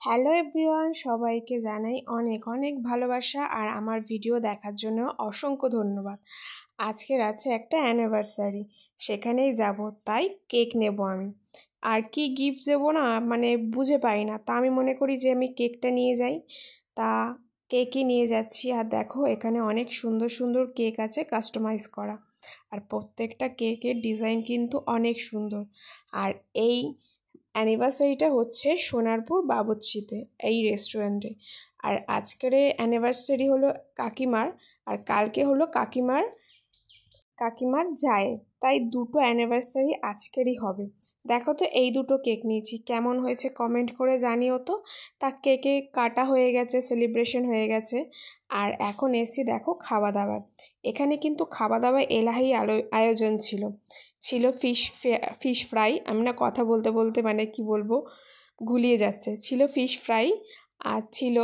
Hello everyone, সবাইকে জানাই অনেক অনেক ভালোবাসা আর আমার ভিডিও দেখার জন্য অসংখ্য ধন্যবাদ। আজকের আছে একটা অ্যানিভার্সারি, সেখানেই যাব, তাই কেক নেব আমি। আর কি গিফট দেবো না বুঝে পাই না, তা আমি মনে করি যে আমি কেকটা নিয়ে যাই, তা কেকই নিয়ে যাচ্ছি। আর দেখো এখানে অনেক সুন্দর সুন্দর কেক আছে কাস্টমাইজ করা, আর প্রত্যেকটা কেকের ডিজাইন কিন্তু অনেক সুন্দর। আর এই অ্যানিভার্সারিটা হচ্ছে সোনারপুর বাবুর্চিতে, এই রেস্টুরেন্টে। আর আজকের অ্যানিভার্সারি হলো কাকিমার, আর কালকে হলো কাকিমার জায়ের, তাই দুটো অ্যানিভার্সারি আজকেরই হবে। দেখো তো এই দুটো কেক নিয়েছি, কেমন হয়েছে কমেন্ট করে জানিও তো। তা কেকে কাটা হয়ে গেছে, সেলিব্রেশন হয়ে গেছে, আর এখন এসি দেখো খাওয়া দাওয়ার। এখানে কিন্তু খাওয়া দাওয়া এলাহি আয়োজন ছিল। ছিল ফিশ ফ্রাই, আমি না কথা বলতে বলতে কি বলবো গুলিয়ে যাচ্ছে। ছিল ফিশ ফ্রাই, আর ছিল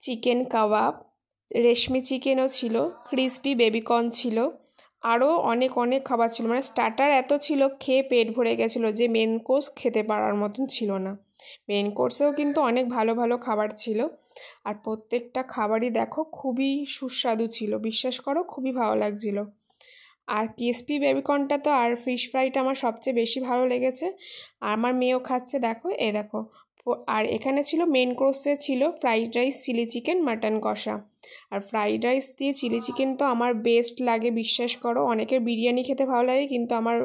চিকেন কাবাব, রেশমি চিকেনও ছিল, ক্রিসপি বেবিকর্ন ছিল, আরও অনেক অনেক খাবার ছিল। স্টার্টার এত ছিল, খেয়ে পেট ভরে গেছিলো, যে মেন কোর্স খেতে পারার মতন ছিল না। মেন কোর্সেও কিন্তু অনেক ভালো ভালো খাবার ছিল, আর প্রত্যেকটা খাবারই দেখো খুবই সুস্বাদু ছিল, বিশ্বাস করো খুবই ভালো লাগছিল। আর ক্রিসপি বেবিকর্নটা তো আর ফিশ ফ্রাইটা আমার সবচেয়ে বেশি ভালো লেগেছে, আর আমার মেয়েও খাচ্ছে, দেখো এই দেখো। আর এখানে ছিল মেন কোর্সে ছিল fried rice, chilli chicken, mutton কষা। আর ফ্রাইড রাইস দিয়ে চিলি চিকেন তো আমার বেস্ট লাগে, বিশ্বাস করো। অনেকের বিরিয়ানি খেতে ভালো লাগে, কিন্তু আমার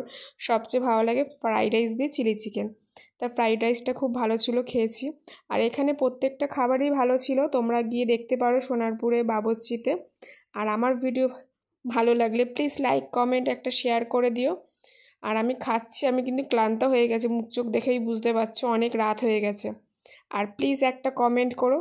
সবচেয়ে ভালো লাগে ফ্রাইড রাইস দিয়ে চিলি চিকেন। তা ফ্রাইড রাইসটা খুব ভালো ছিল, খেয়েছি। আর এখানে প্রত্যেকটা খাবারই ভালো ছিল, তোমরা গিয়ে দেখতে পারো সোনারপুরে বাবুর্চিতে। আর আমার ভিডিও ভালো লাগলে প্লিজ লাইক কমেন্ট একটা শেয়ার করে দিও। আর আমি খাচ্ছি, আমি কিন্তু ক্লান্ত হয়ে গেছে, মুখ চোখ দেখেই বুঝতে পারছো অনেক রাত হয়ে গেছে। আর প্লিজ একটা কমেন্ট করো।